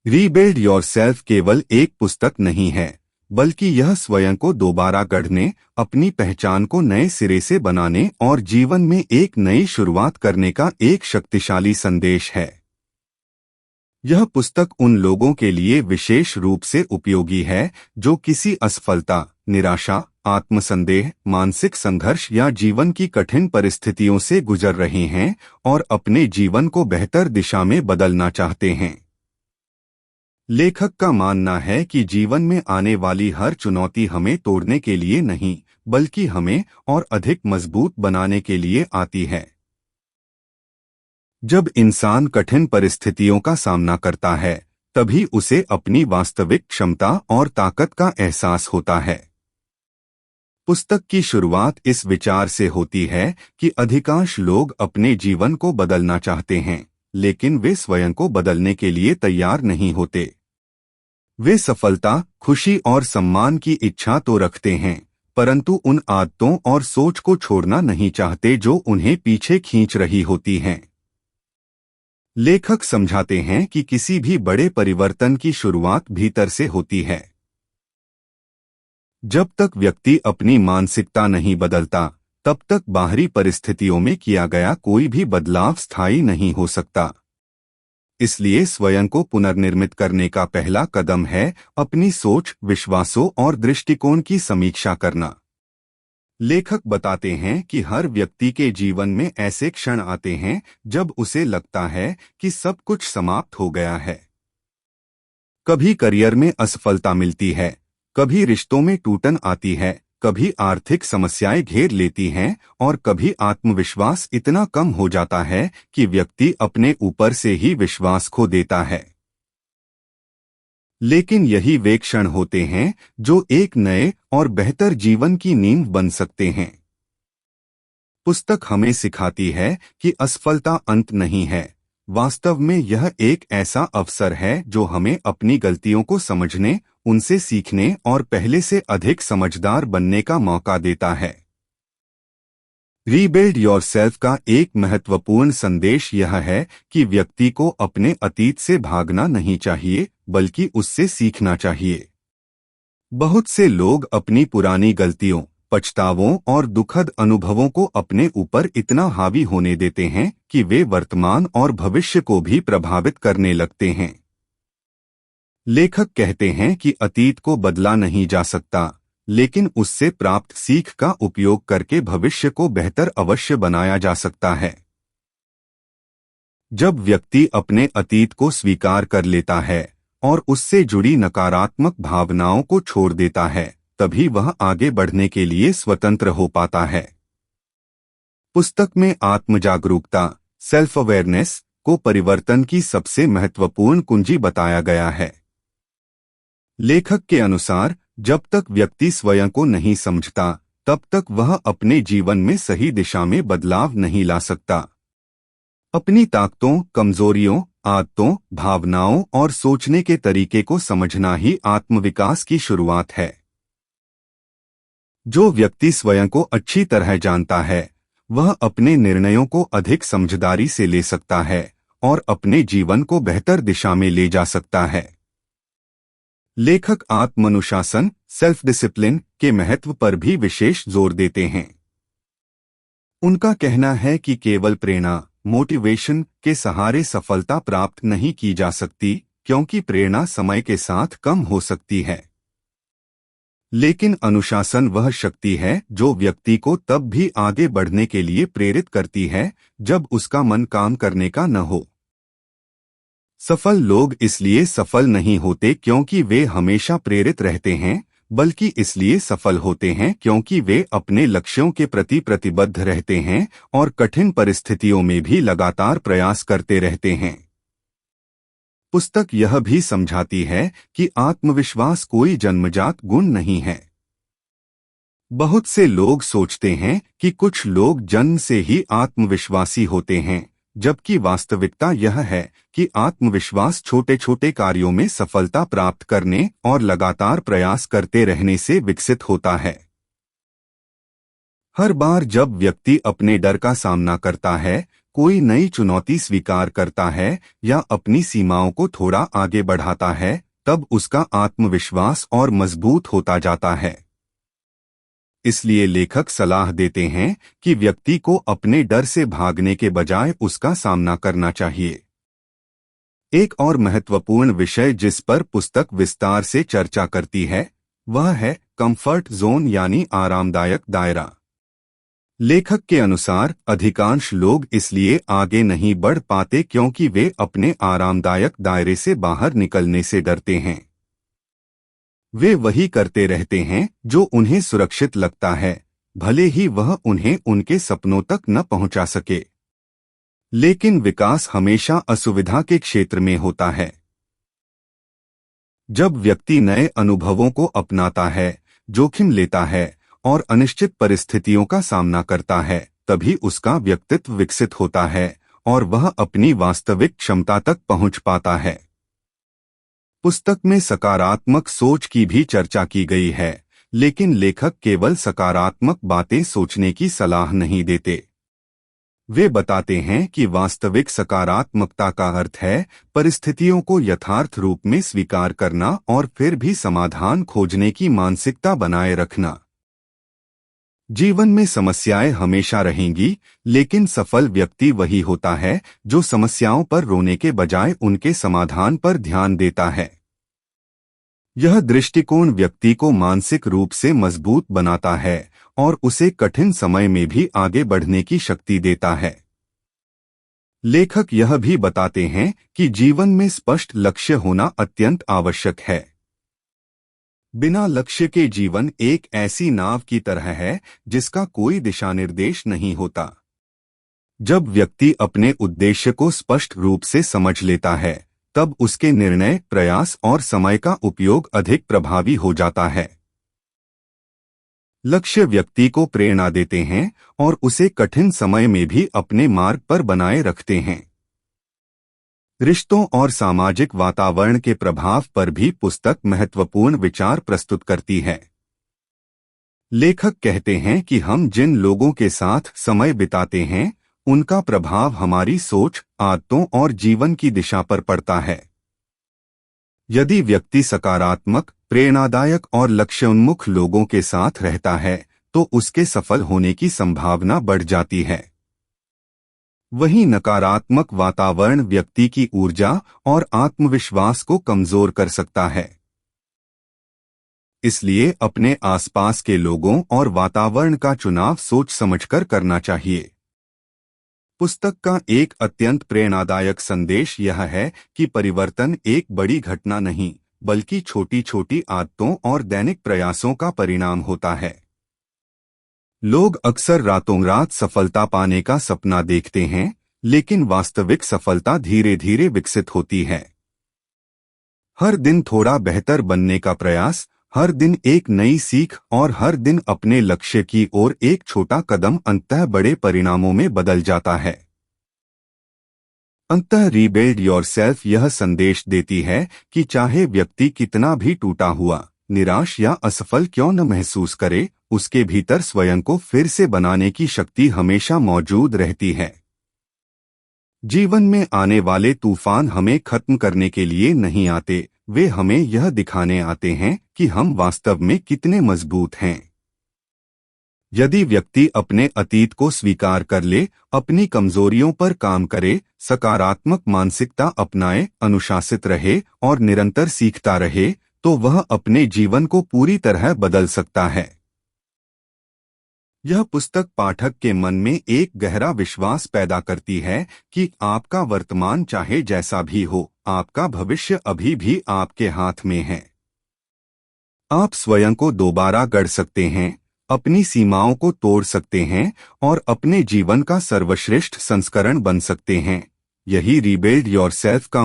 Rebuild yourself केवल एक पुस्तक नहीं है, बल्कि यह स्वयं को दोबारा गढ़ने, अपनी पहचान को नए सिरे से बनाने और जीवन में एक नई शुरुआत करने का एक शक्तिशाली संदेश है। यह पुस्तक उन लोगों के लिए विशेष रूप से उपयोगी है जो किसी असफलता, निराशा, आत्मसंदेह, मानसिक संघर्ष या जीवन की कठिन परिस्थितियों से गुजर रहे हैं और अपने जीवन को बेहतर दिशा में बदलना चाहते हैं। लेखक का मानना है कि जीवन में आने वाली हर चुनौती हमें तोड़ने के लिए नहीं, बल्कि हमें और अधिक मजबूत बनाने के लिए आती है। जब इंसान कठिन परिस्थितियों का सामना करता है, तभी उसे अपनी वास्तविक क्षमता और ताकत का एहसास होता है। पुस्तक की शुरुआत इस विचार से होती है कि अधिकांश लोग अपने जीवन को बदलना चाहते हैं, लेकिन वे स्वयं को बदलने के लिए तैयार नहीं होते। वे सफलता, खुशी और सम्मान की इच्छा तो रखते हैं, परंतु उन आदतों और सोच को छोड़ना नहीं चाहते जो उन्हें पीछे खींच रही होती हैं। लेखक समझाते हैं कि किसी भी बड़े परिवर्तन की शुरुआत भीतर से होती है। जब तक व्यक्ति अपनी मानसिकता नहीं बदलता, तब तक बाहरी परिस्थितियों में किया गया कोई भी बदलाव स्थायी नहीं हो सकता। इसलिए स्वयं को पुनर्निर्मित करने का पहला कदम है अपनी सोच, विश्वासों और दृष्टिकोण की समीक्षा करना। लेखक बताते हैं कि हर व्यक्ति के जीवन में ऐसे क्षण आते हैं जब उसे लगता है कि सब कुछ समाप्त हो गया है। कभी करियर में असफलता मिलती है, कभी रिश्तों में टूटन आती है, कभी आर्थिक समस्याएं घेर लेती हैं और कभी आत्मविश्वास इतना कम हो जाता है कि व्यक्ति अपने ऊपर से ही विश्वास खो देता है। लेकिन यही वे क्षण होते हैं जो एक नए और बेहतर जीवन की नींव बन सकते हैं। पुस्तक हमें सिखाती है कि असफलता अंत नहीं है, वास्तव में यह एक ऐसा अवसर है जो हमें अपनी गलतियों को समझने, उनसे सीखने और पहले से अधिक समझदार बनने का मौका देता है। रीबिल्ड योरसेल्फ का एक महत्वपूर्ण संदेश यह है कि व्यक्ति को अपने अतीत से भागना नहीं चाहिए, बल्कि उससे सीखना चाहिए। बहुत से लोग अपनी पुरानी गलतियों, पछतावों और दुखद अनुभवों को अपने ऊपर इतना हावी होने देते हैं कि वे वर्तमान और भविष्य को भी प्रभावित करने लगते हैं। लेखक कहते हैं कि अतीत को बदला नहीं जा सकता, लेकिन उससे प्राप्त सीख का उपयोग करके भविष्य को बेहतर अवश्य बनाया जा सकता है। जब व्यक्ति अपने अतीत को स्वीकार कर लेता है और उससे जुड़ी नकारात्मक भावनाओं को छोड़ देता है, तभी वह आगे बढ़ने के लिए स्वतंत्र हो पाता है। पुस्तक में आत्मजागरूकता, सेल्फ अवेयरनेस को परिवर्तन की सबसे महत्वपूर्ण कुंजी बताया गया है। लेखक के अनुसार जब तक व्यक्ति स्वयं को नहीं समझता, तब तक वह अपने जीवन में सही दिशा में बदलाव नहीं ला सकता। अपनी ताकतों, कमजोरियों, आदतों, भावनाओं और सोचने के तरीके को समझना ही आत्मविकास की शुरुआत है। जो व्यक्ति स्वयं को अच्छी तरह जानता है, वह अपने निर्णयों को अधिक समझदारी से ले सकता है और अपने जीवन को बेहतर दिशा में ले जा सकता है। लेखक आत्मानुशासन, सेल्फ डिसिप्लिन के महत्व पर भी विशेष जोर देते हैं। उनका कहना है कि केवल प्रेरणा, मोटिवेशन के सहारे सफलता प्राप्त नहीं की जा सकती, क्योंकि प्रेरणा समय के साथ कम हो सकती है। लेकिन अनुशासन वह शक्ति है जो व्यक्ति को तब भी आगे बढ़ने के लिए प्रेरित करती है जब उसका मन काम करने का न हो। सफल लोग इसलिए सफल नहीं होते क्योंकि वे हमेशा प्रेरित रहते हैं, बल्कि इसलिए सफल होते हैं क्योंकि वे अपने लक्ष्यों के प्रति प्रतिबद्ध रहते हैं और कठिन परिस्थितियों में भी लगातार प्रयास करते रहते हैं। पुस्तक यह भी समझाती है कि आत्मविश्वास कोई जन्मजात गुण नहीं है। बहुत से लोग सोचते हैं कि कुछ लोग जन्म से ही आत्मविश्वासी होते हैं, जबकि वास्तविकता यह है कि आत्मविश्वास छोटे छोटे कार्यों में सफलता प्राप्त करने और लगातार प्रयास करते रहने से विकसित होता है। हर बार जब व्यक्ति अपने डर का सामना करता है, कोई नई चुनौती स्वीकार करता है या अपनी सीमाओं को थोड़ा आगे बढ़ाता है, तब उसका आत्मविश्वास और मजबूत होता जाता है। इसलिए लेखक सलाह देते हैं कि व्यक्ति को अपने डर से भागने के बजाय उसका सामना करना चाहिए। एक और महत्वपूर्ण विषय जिस पर पुस्तक विस्तार से चर्चा करती है, वह है कंफर्ट जोन यानी आरामदायक दायरा। लेखक के अनुसार अधिकांश लोग इसलिए आगे नहीं बढ़ पाते क्योंकि वे अपने आरामदायक दायरे से बाहर निकलने से डरते हैं। वे वही करते रहते हैं जो उन्हें सुरक्षित लगता है, भले ही वह उन्हें उनके सपनों तक न पहुंचा सके। लेकिन विकास हमेशा असुविधा के क्षेत्र में होता है। जब व्यक्ति नए अनुभवों को अपनाता है, जोखिम लेता है और अनिश्चित परिस्थितियों का सामना करता है, तभी उसका व्यक्तित्व विकसित होता है और वह अपनी वास्तविक क्षमता तक पहुंच पाता है। पुस्तक में सकारात्मक सोच की भी चर्चा की गई है, लेकिन लेखक केवल सकारात्मक बातें सोचने की सलाह नहीं देते। वे बताते हैं कि वास्तविक सकारात्मकता का अर्थ है परिस्थितियों को यथार्थ रूप में स्वीकार करना और फिर भी समाधान खोजने की मानसिकता बनाए रखना। जीवन में समस्याएं हमेशा रहेंगी, लेकिन सफल व्यक्ति वही होता है जो समस्याओं पर रोने के बजाय उनके समाधान पर ध्यान देता है। यह दृष्टिकोण व्यक्ति को मानसिक रूप से मजबूत बनाता है और उसे कठिन समय में भी आगे बढ़ने की शक्ति देता है। लेखक यह भी बताते हैं कि जीवन में स्पष्ट लक्ष्य होना अत्यंत आवश्यक है। बिना लक्ष्य के जीवन एक ऐसी नाव की तरह है जिसका कोई दिशा निर्देश नहीं होता। जब व्यक्ति अपने उद्देश्य को स्पष्ट रूप से समझ लेता है, तब उसके निर्णय, प्रयास और समय का उपयोग अधिक प्रभावी हो जाता है। लक्ष्य व्यक्ति को प्रेरणा देते हैं और उसे कठिन समय में भी अपने मार्ग पर बनाए रखते हैं। रिश्तों और सामाजिक वातावरण के प्रभाव पर भी पुस्तक महत्वपूर्ण विचार प्रस्तुत करती है। लेखक कहते हैं कि हम जिन लोगों के साथ समय बिताते हैं, उनका प्रभाव हमारी सोच, आदतों और जीवन की दिशा पर पड़ता है। यदि व्यक्ति सकारात्मक, प्रेरणादायक और लक्ष्योन्मुख लोगों के साथ रहता है, तो उसके सफल होने की संभावना बढ़ जाती है। वहीं नकारात्मक वातावरण व्यक्ति की ऊर्जा और आत्मविश्वास को कमजोर कर सकता है। इसलिए अपने आसपास के लोगों और वातावरण का चुनाव सोच समझकर करना चाहिए। पुस्तक का एक अत्यंत प्रेरणादायक संदेश यह है कि परिवर्तन एक बड़ी घटना नहीं, बल्कि छोटी छोटी आदतों और दैनिक प्रयासों का परिणाम होता है। लोग अक्सर रातों रात सफलता पाने का सपना देखते हैं, लेकिन वास्तविक सफलता धीरे धीरे विकसित होती है। हर दिन थोड़ा बेहतर बनने का प्रयास, हर दिन एक नई सीख और हर दिन अपने लक्ष्य की ओर एक छोटा कदम अंततः बड़े परिणामों में बदल जाता है। अंततः रीबिल्ड योरसेल्फ यह संदेश देती है कि चाहे व्यक्ति कितना भी टूटा हुआ, निराश या असफल क्यों न महसूस करे, उसके भीतर स्वयं को फिर से बनाने की शक्ति हमेशा मौजूद रहती है। जीवन में आने वाले तूफान हमें खत्म करने के लिए नहीं आते, वे हमें यह दिखाने आते हैं कि हम वास्तव में कितने मजबूत हैं। यदि व्यक्ति अपने अतीत को स्वीकार कर ले, अपनी कमजोरियों पर काम करे, सकारात्मक मानसिकता अपनाए, अनुशासित रहे और निरंतर सीखता रहे, तो वह अपने जीवन को पूरी तरह बदल सकता है। यह पुस्तक पाठक के मन में एक गहरा विश्वास पैदा करती है कि आपका वर्तमान चाहे जैसा भी हो, आपका भविष्य अभी भी आपके हाथ में है। आप स्वयं को दोबारा गढ़ सकते हैं, अपनी सीमाओं को तोड़ सकते हैं और अपने जीवन का सर्वश्रेष्ठ संस्करण बन सकते हैं। यही रीबिल्ड योरसेल्फ का